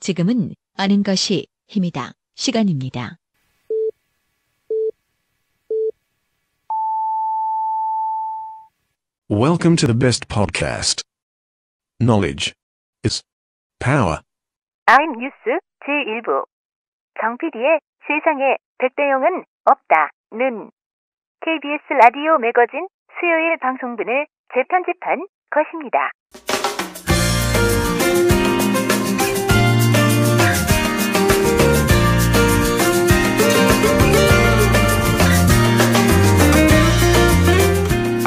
지금은 아는 것이 힘이다. 시간입니다. Welcome to the best podcast. Knowledge is power. I'm 뉴스 제1부. 정PD의 세상에 100대영은 없다는 KBS 라디오 매거진 수요일 방송분을 재편집한 것입니다.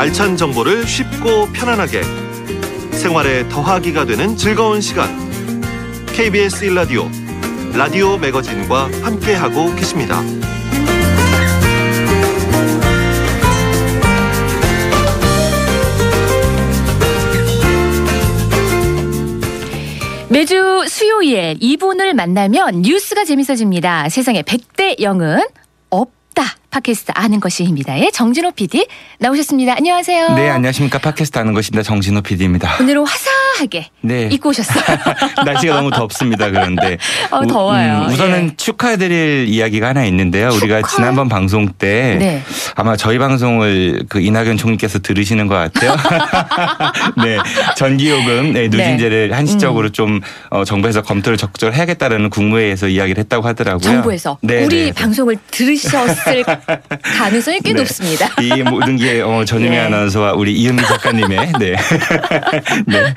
알찬 정보를 쉽고 편안하게 생활에 더하기가 되는 즐거운 시간 KBS 1라디오 라디오 매거진과 함께하고 계십니다. 매주 수요일 이분을 만나면 뉴스가 재밌어집니다. 세상에 100대 0은 없다. 팟캐스트 아는 것이 힘이다의 정진호 PD 나오셨습니다. 안녕하세요. 네, 안녕하십니까. 팟캐스트 아는 것입니다. 정진호 PD입니다. 오늘은 화사하게 네. 입고 오셨어요. 날씨가 너무 덥습니다. 그런데 더워요. 우선은 예. 축하드릴 이야기가 하나 있는데요. 우리가 지난번 방송 때 네. 아마 저희 방송을 그 이낙연 총리께서 들으시는 것 같아요. 네, 전기요금 누진제를 한시적으로 좀 정부에서 검토를 적극적으로 해야겠다라는 국무회의에서 이야기를 했다고 하더라고요. 정부에서 네, 우리 네. 방송을 들으셨을 가능성이 꽤 네. 높습니다. 이 모든 게 전유미 예. 아나운서와 우리 이은미 작가님의 네. 네.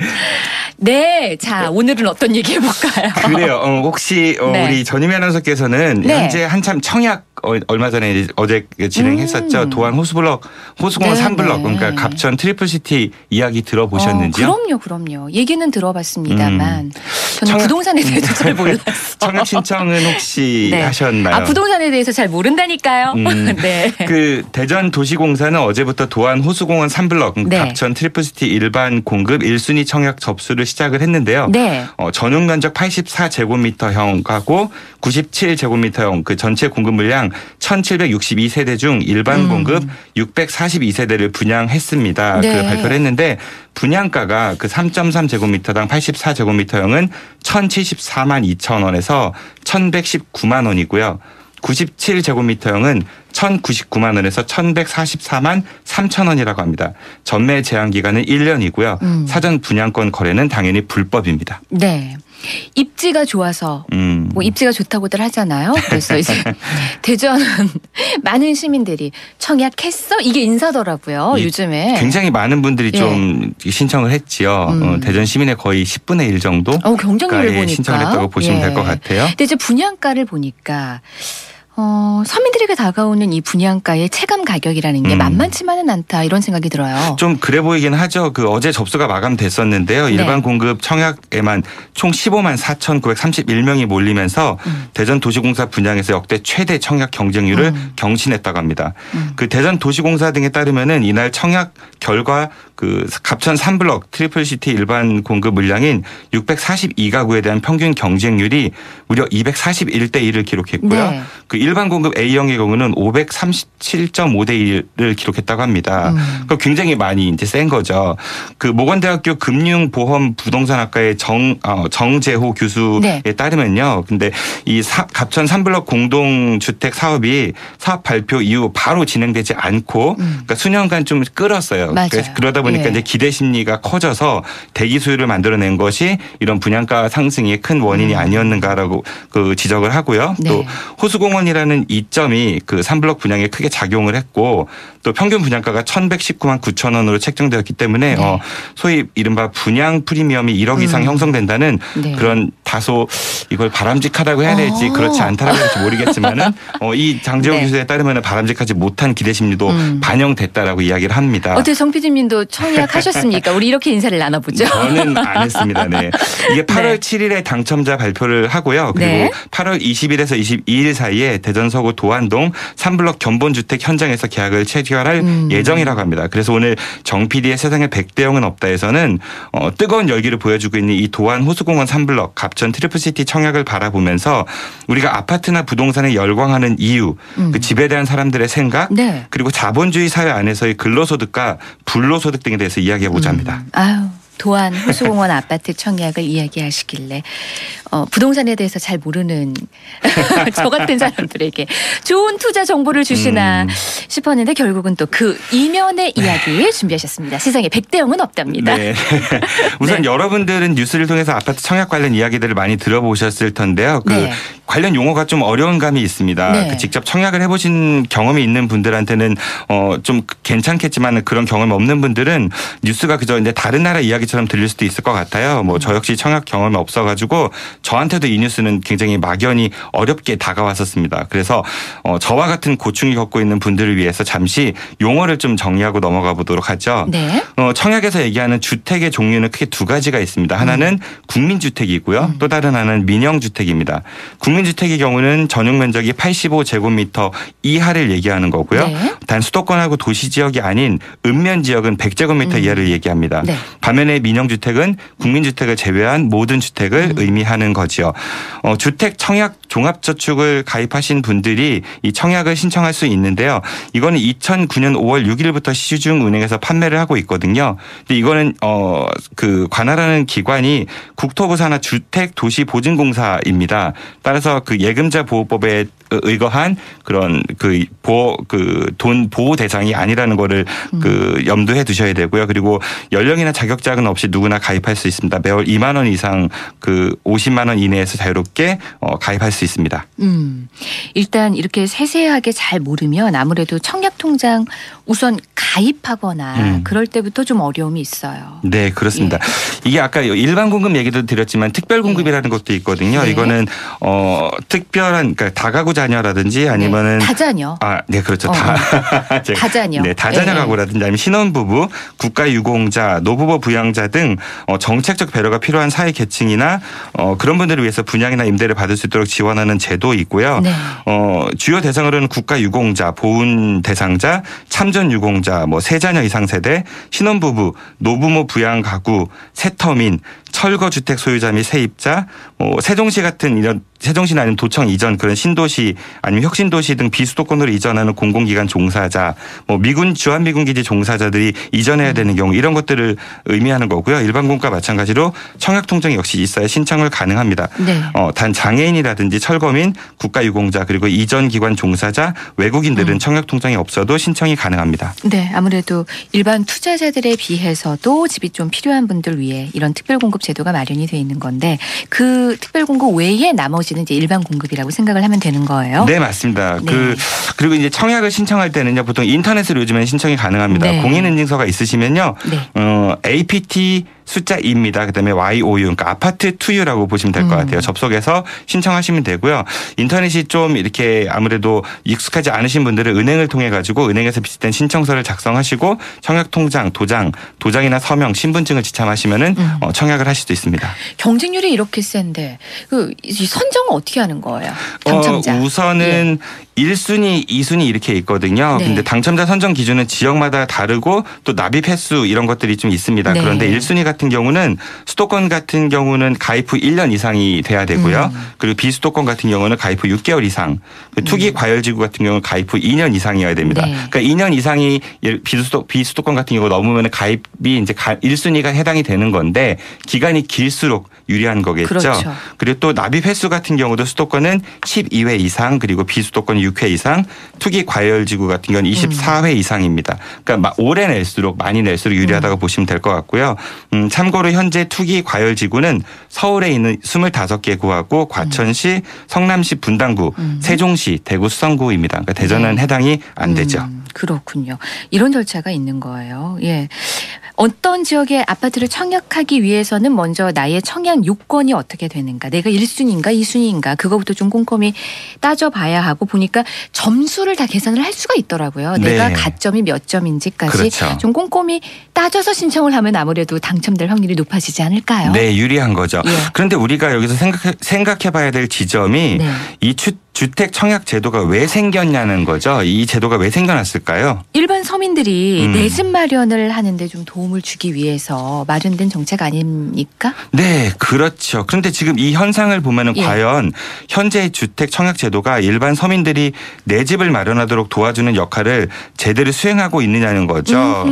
네, 자 오늘은 어떤 얘기 해볼까요? 그래요. 혹시 네. 우리 전유미 아나운서께서는 네. 현재 한참 청약 얼마 전에 이제 어제 진행했었죠. 도안 호수공원 네, 3블럭 네. 그러니까 갑천 트리플시티 이야기 들어보셨는지요? 그럼요. 얘기는 들어봤습니다만 저는 청약- 부동산에 대해서 잘 몰랐어요. 청약 신청은 혹시 네. 하셨나요? 부동산에 대해서 잘 모른다니까요. 네. 그 대전도시공사는 어제부터 도안 호수공원 3블럭 네. 갑천 트리플시티 일반 공급 1순위 청약 접수를 시작을 했는데요. 네. 전용 면적 84제곱미터형하고 97제곱미터형 그 전체 공급 물량 1762세대 중 일반 공급 642세대를 분양했습니다. 네. 그 발표를 했는데 분양가가 그 3.3제곱미터당 84제곱미터형은 1,074만 2천 원에서 1,119만 원이고요. 97제곱미터형은 1,099만 원에서 1,144만 3천 원이라고 합니다. 전매 제한 기간은 1년이고요. 사전 분양권 거래는 당연히 불법입니다. 네. 입지가 좋아서 뭐 입지가 좋다고들 하잖아요. 그래서 이제 대전은 많은 시민들이 청약했어? 이게 인사더라고요. 요즘에. 굉장히 많은 분들이 예. 좀 신청을 했지요. 대전 시민의 거의 10분의 1 정도 경쟁률을 보니까. 신청을 했다고 보시면 예. 될 것 같아요. 근데 이제 분양가를 보니까 서민들에게 다가오는 이 분양가의 체감 가격이라는 게 만만치만은 않다 이런 생각이 들어요. 좀 그래 보이긴 하죠. 그 어제 접수가 마감됐었는데요. 네. 일반 공급 청약에만 총 15만 4,931명이 몰리면서 대전도시공사 분양에서 역대 최대 청약 경쟁률을 경신했다고 합니다. 그 대전도시공사 등에 따르면은 이날 청약 결과 그 갑천 3블럭 트리플시티 일반 공급 물량인 642가구에 대한 평균 경쟁률이 무려 241대 1을 기록했고요. 네. 그 일반 공급 A형의 경우는 537.5대 1을 기록했다고 합니다. 그 굉장히 많이 이제 센 거죠. 그 모건대학교 금융보험부동산학과의 정재호 교수에 네. 따르면요. 근데 이 갑천 3블럭 공동주택 사업이 사업 발표 이후 바로 진행되지 않고 그러니까 수년간 좀 끌었어요. 맞아요. 그러다 보니까 예. 이제 기대 심리가 커져서 대기 수요를 만들어낸 것이 이런 분양가 상승의 큰 원인이 아니었는가라고 그 지적을 하고요. 네. 또 호수공원이라는 이점이 그 3블럭 분양에 크게 작용을 했고 또 평균 분양가가 1,119만 9천 원으로 책정되었기 때문에 네. 소위 이른바 분양 프리미엄이 1억 이상 형성된다는 네. 그런 다소 이걸 바람직하다고 해야 될지 그렇지 않다라고 해야 될지 모르겠지만은 이 장재호 네. 교수에 따르면 바람직하지 못한 기대 심리도 반영됐다라고 이야기를 합니다. 어떻게 정 PD님도 청약하셨습니까? 우리 이렇게 인사를 나눠보죠. 저는 안 했습니다. 네. 이게 8월 네. 7일에 당첨자 발표를 하고요. 그리고 네. 8월 20일에서 22일 사이에 대전 서구 도안동 3블럭 견본주택 현장에서 계약을 체결할 예정이라고 합니다. 그래서 오늘 정 PD의 세상에 100대 0은 없다에서는 뜨거운 열기를 보여주고 있는 이 도안 호수공원 3블럭 갑천 트리플시티 청약을 바라보면서 우리가 아파트나 부동산에 열광하는 이유, 그 집에 대한 사람들의 생각, 네. 그리고 자본주의 사회 안에서의 근로소득과 불로소득 등에 대해서 이야기해보자 합니다. 아유. 도안 호수공원 아파트 청약을 이야기하시길래 부동산에 대해서 잘 모르는 저 같은 사람들에게 좋은 투자 정보를 주시나 싶었는데 결국은 또 그 이면의 이야기 준비하셨습니다. 세상에 100대 0은 없답니다. 네. 우선 네. 여러분들은 뉴스를 통해서 아파트 청약 관련 이야기들을 많이 들어보셨을 텐데요. 그 네. 관련 용어가 좀 어려운 감이 있습니다. 네. 그 직접 청약을 해보신 경험이 있는 분들한테는 좀 괜찮겠지만 그런 경험 없는 분들은 뉴스가 그저 이제 다른 나라 이야기처럼 들릴 수도 있을 것 같아요. 뭐 저 역시 청약 경험이 없어가지고 저한테도 이 뉴스는 굉장히 막연히 어렵게 다가왔었습니다. 그래서 저와 같은 고충이 겪고 있는 분들을 위해서 잠시 용어를 좀 정리하고 넘어가 보도록 하죠. 네. 청약에서 얘기하는 주택의 종류는 크게 두 가지가 있습니다. 하나는 국민주택이고요. 또 다른 하나는 민영주택입니다. 국민주택의 경우는 전용 면적이 85제곱미터 이하를 얘기하는 거고요. 네. 단 수도권하고 도시지역이 아닌 읍면지역은 100제곱미터 이하를 얘기합니다. 네. 반면에 민영주택은 국민주택을 제외한 모든 주택을 의미하는 거지요. 주택 청약 종합저축을 가입하신 분들이 이 청약을 신청할 수 있는데요. 이거는 2009년 5월 6일부터 시중은행에서 판매를 하고 있거든요. 근데 이거는 그 관할하는 기관이 국토부 산하 주택도시보증공사입니다. 따라서 그 예금자 보호법에 의거한 그런 돈 보호 대상이 아니라는 거를 염두해 두셔야 되고요. 그리고 연령이나 자격자는 없이 누구나 가입할 수 있습니다. 매월 2만 원 이상 50만 원 이내에서 자유롭게 가입할 수 있습니다. 일단 이렇게 세세하게 잘 모르면 아무래도 청약통장 우선 가입하거나 그럴 때부터 좀 어려움이 있어요. 네, 그렇습니다. 예. 이게 아까 일반 공급 얘기도 드렸지만 특별 공급이라는 것도 있거든요. 네. 이거는 특별한 그러니까 다가구 자녀라든지 아니면은 다자녀. 네, 그렇죠. 다자녀. 네, 다자녀 예. 가구라든지 아니면 신혼부부, 국가유공자, 노부부 부양자 등 정책적 배려가 필요한 사회 계층이나 그런 분들을 위해서 분양이나 임대를 받을 수 있도록 지원하는 제도 있고요. 네. 주요 대상으로는 국가유공자, 보훈 대상자, 참전유공자, 세자녀 이상 세대, 신혼부부, 노부모 부양 가구, 세터민, 철거주택 소유자 및 세입자, 세종시 같은 이런 세종시나 아니면 도청 이전 그런 신도시 아니면 혁신도시 등 비수도권으로 이전하는 공공기관 종사자, 미군 주한미군기지 종사자들이 이전해야 되는 경우 이런 것들을 의미하는 거고요. 일반 공급과 마찬가지로 청약통장 역시 있어야 신청을 가능합니다. 네. 단 장애인이라든지 철거민, 국가유공자 그리고 이전기관 종사자, 외국인들은 청약통장이 없어도 신청이 가능합니다. 네, 아무래도 일반 투자자들에 비해서도 집이 좀 필요한 분들 위해 이런 특별공급 제도가 마련이 돼 있는 건데 그 특별공급 외에 나머지는 이제 일반 공급이라고 생각을 하면 되는 거예요. 네, 맞습니다. 네. 그리고 이제 청약을 신청할 때는요, 보통 인터넷으로 요즘엔 신청이 가능합니다. 네. 공인인증서가 있으시면요, 네. APT 숫자 2입니다. 그다음에 YOU, 그러니까 아파트 투유라고 보시면 될 것 같아요. 접속해서 신청하시면 되고요. 인터넷이 좀 이렇게 아무래도 익숙하지 않으신 분들은 은행을 통해 가지고 은행에서 비슷한 신청서를 작성하시고 청약통장, 도장이나 서명, 신분증을 지참하시면은 청약을 하실 수 있습니다. 경쟁률이 이렇게 센데 이 선정을 어떻게 하는 거예요? 당첨자. 우선은 1순위, 2순위 이렇게 있거든요. 네. 근데 당첨자 선정 기준은 지역마다 다르고 또 납입 횟수 이런 것들이 좀 있습니다. 네. 그런데 1순위 같은 경우는 수도권 같은 경우는 가입 후 1년 이상이 돼야 되고요. 그리고 비수도권 같은 경우는 가입 후 6개월 이상. 투기 과열지구 같은 경우는 가입 후 2년 이상이어야 됩니다. 네. 그러니까 2년 이상이 비수도권 같은 경우 넘으면 가입이 이제 1순위가 해당이 되는 건데 기간이 길수록 유리한 거겠죠. 그렇죠. 그리고 또 납입 횟수 같은 경우도 수도권은 12회 이상 그리고 비수도권 6회 이상, 투기 과열지구 같은 경우는 24회 이상입니다. 그러니까 오래 낼수록 많이 낼수록 유리하다고 보시면 될 것 같고요. 참고로 현재 투기 과열지구는 서울에 있는 25개 구하고 과천시, 성남시 분당구, 세종시, 대구 수성구입니다. 그러니까 대전은 해당이 안 되죠. 그렇군요. 이런 절차가 있는 거예요. 예. 어떤 지역의 아파트를 청약하기 위해서는 먼저 나의 청약 요건이 어떻게 되는가, 내가 1순위인가 2순위인가 그거부터 좀 꼼꼼히 따져봐야 하고 보니까 점수를 다 계산을 할 수가 있더라고요. 네. 내가 가점이 몇 점인지까지 그렇죠. 좀 꼼꼼히 따져서 신청을 하면 아무래도 당첨될 확률이 높아지지 않을까요? 네, 유리한 거죠. 예. 그런데 우리가 여기서 생각해봐야 될 지점이 네. 이 주택 청약 제도가 왜 생겼냐는 거죠. 이 제도가 왜 생겨났을까요? 일반 서민들이 내 집 마련을 하는데 좀 도움을 주기 위해서 마련된 정책 아닙니까? 네, 그렇죠. 그런데 지금 이 현상을 보면은 예. 과연 현재 주택 청약 제도가 일반 서민들이 내 집을 마련하도록 도와주는 역할을 제대로 수행하고 있느냐는 거죠.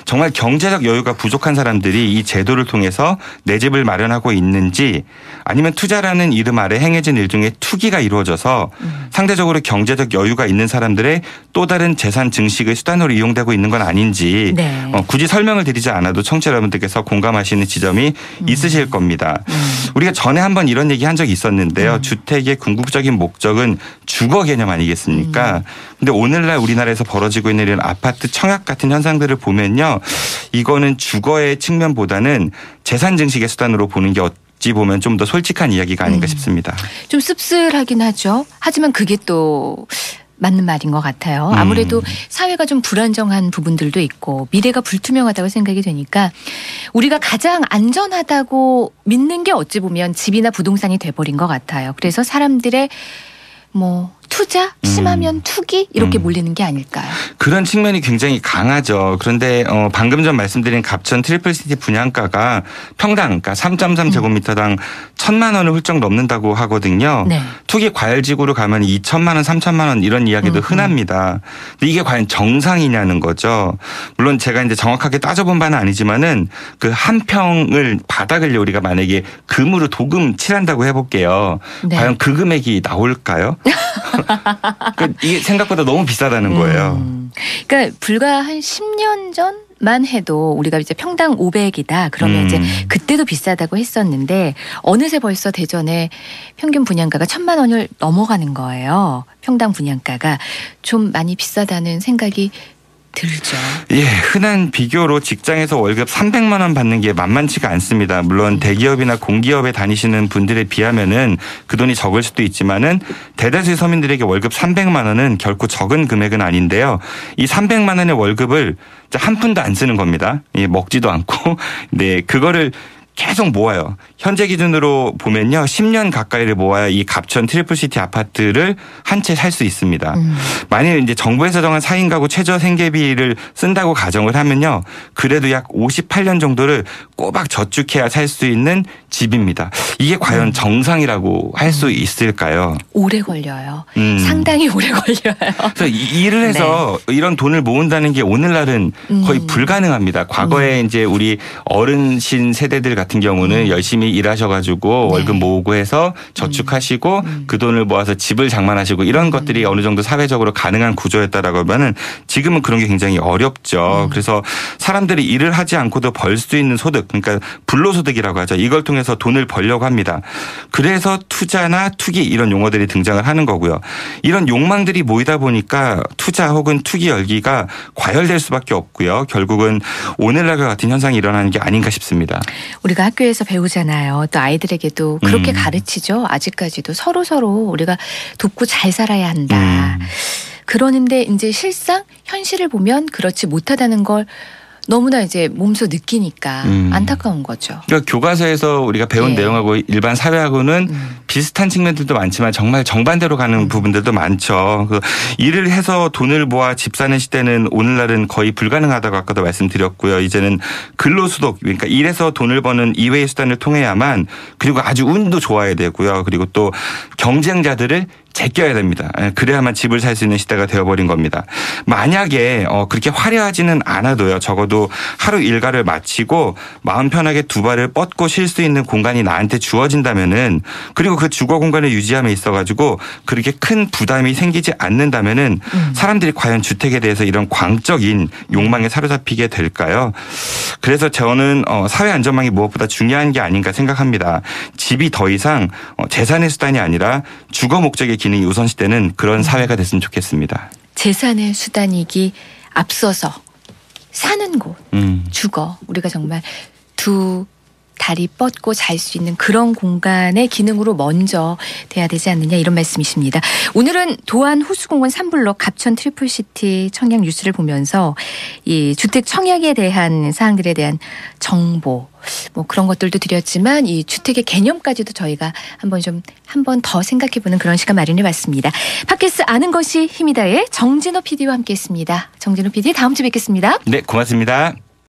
정말 경제적 여유가 부족한 사람들이 이 제도를 통해서 내 집을 마련하고 있는지 아니면 투자라는 이름 아래 행해진 일종의 투기가 이루어져서 상대적으로 경제적 여유가 있는 사람들의 또 다른 재산 증식의 수단으로 이용되고 있는 건 아닌지 네. 굳이 설명을 드리지 않아도 청취자 여러분들께서 공감하시는 지점이 있으실 겁니다. 우리가 전에 한번 이런 얘기 한 적이 있었는데요. 주택의 궁극적인 목적은 주거 개념 아니겠습니까? 근데 오늘날 우리나라에서 벌어지고 있는 이런 아파트 청약 같은 현상들을 보면요. 이거는 주거의 측면보다는 재산 증식의 수단으로 보는 게 어찌 보면 좀 더 솔직한 이야기가 아닌가 싶습니다. 좀 씁쓸하긴 하죠. 하지만 그게 또 맞는 말인 것 같아요. 아무래도 사회가 좀 불안정한 부분들도 있고 미래가 불투명하다고 생각이 되니까 우리가 가장 안전하다고 믿는 게 어찌 보면 집이나 부동산이 돼버린 것 같아요. 그래서 사람들의 투자, 심하면 투기 이렇게 몰리는 게 아닐까요? 그런 측면이 굉장히 강하죠. 그런데 방금 전 말씀드린 갑천 트리플시티 분양가가 평당 그러니까 3.3제곱미터당 1,000만 원을 훌쩍 넘는다고 하거든요. 네. 투기 과열지구로 가면 2천만 원, 3천만 원 이런 이야기도 흔합니다. 근데 이게 과연 정상이냐는 거죠. 물론 제가 이제 정확하게 따져본 바는 아니지만은 그 한 평을 바닥을 우리가 만약에 금으로 도금 칠한다고 해볼게요. 네. 과연 그 금액이 나올까요? 이게 생각보다 너무 비싸다는 거예요. 그러니까 불과 한 10년 전만 해도 우리가 이제 평당 500이다. 그러면 이제 그때도 비싸다고 했었는데 어느새 벌써 대전에 평균 분양가가 1,000만 원을 넘어가는 거예요. 평당 분양가가 좀 많이 비싸다는 생각이 들죠. 예, 흔한 비교로 직장에서 월급 300만 원 받는 게 만만치가 않습니다. 물론 대기업이나 공기업에 다니시는 분들에 비하면은 그 돈이 적을 수도 있지만은 대다수의 서민들에게 월급 300만 원은 결코 적은 금액은 아닌데요. 이 300만 원의 월급을 한 푼도 안 쓰는 겁니다. 예, 먹지도 않고. 네, 그거를 계속 모아요. 현재 기준으로 보면요. 10년 가까이를 모아야 이 갑천 트리플시티 아파트를 한 채 살 수 있습니다. 만일 이제 정부에서 정한 4인 가구 최저 생계비를 쓴다고 가정을 하면요. 그래도 약 58년 정도를 꼬박 저축해야 살 수 있는 집입니다. 이게 과연 정상이라고 할 수 있을까요? 오래 걸려요. 상당히 오래 걸려요. 그래서 일을 해서 이런 돈을 모은다는 게 오늘날은 거의 불가능합니다. 과거에 이제 우리 어르신 세대들 같은 경우는 열심히 일하셔가지고 월급 모으고 해서 저축하시고 그 돈을 모아서 집을 장만하시고 이런 것들이 어느 정도 사회적으로 가능한 구조였다라고 하면은 지금은 그런 게 굉장히 어렵죠. 그래서 사람들이 일을 하지 않고도 벌 수 있는 소득, 그러니까 불로소득이라고 하죠. 이걸 통해서 돈을 벌려고 합니다. 그래서 투자나 투기 이런 용어들이 등장을 하는 거고요. 이런 욕망들이 모이다 보니까 투자 혹은 투기 열기가 과열될 수밖에 없고요. 결국은 오늘날과 같은 현상이 일어나는 게 아닌가 싶습니다. 우리가 학교에서 배우잖아요. 또 아이들에게도 그렇게 가르치죠. 아직까지도 서로 우리가 돕고 잘 살아야 한다. 그러는데 이제 실상 현실을 보면 그렇지 못하다는 걸 너무나 이제 몸소 느끼니까 안타까운 거죠. 그러니까 교과서에서 우리가 배운 내용하고 일반 사회하고는 비슷한 측면들도 많지만 정말 정반대로 가는 부분들도 많죠. 일을 해서 돈을 모아 집 사는 시대는 오늘날은 거의 불가능하다고 아까도 말씀드렸고요. 이제는 근로소득, 그러니까 일해서 돈을 버는 이외의 수단을 통해야만, 그리고 아주 운도 좋아야 되고요. 그리고 또 경쟁자들을 제껴야 됩니다. 그래야만 집을 살 수 있는 시대가 되어버린 겁니다. 만약에 그렇게 화려하지는 않아도요. 적어도 하루 일과를 마치고 마음 편하게 두 발을 뻗고 쉴 수 있는 공간이 나한테 주어진다면은, 그리고 그 주거 공간을 유지함에 있어가지고 그렇게 큰 부담이 생기지 않는다면은 사람들이 과연 주택에 대해서 이런 광적인 욕망에 사로잡히게 될까요? 그래서 저는 사회 안전망이 무엇보다 중요한 게 아닌가 생각합니다. 집이 더 이상 재산의 수단이 아니라 주거 목적의 기능이 우선시되는 그런 사회가 됐으면 좋겠습니다. 재산의 수단이기 앞서서 사는 곳, 주거, 우리가 정말 두 다리 뻗고 잘 수 있는 그런 공간의 기능으로 먼저 돼야 되지 않느냐 이런 말씀이십니다. 오늘은 도안 호수공원 3블록 갑천 트리플시티 청약 뉴스를 보면서 이 주택 청약에 대한 사항들에 대한 정보 뭐 그런 것들도 드렸지만 이 주택의 개념까지도 저희가 한 번 더 생각해보는 그런 시간 마련해봤습니다. 팟캐스트 아는 것이 힘이다의 정진호 PD와 함께했습니다. 정진호 PD 다음 주에 뵙겠습니다. 네, 고맙습니다.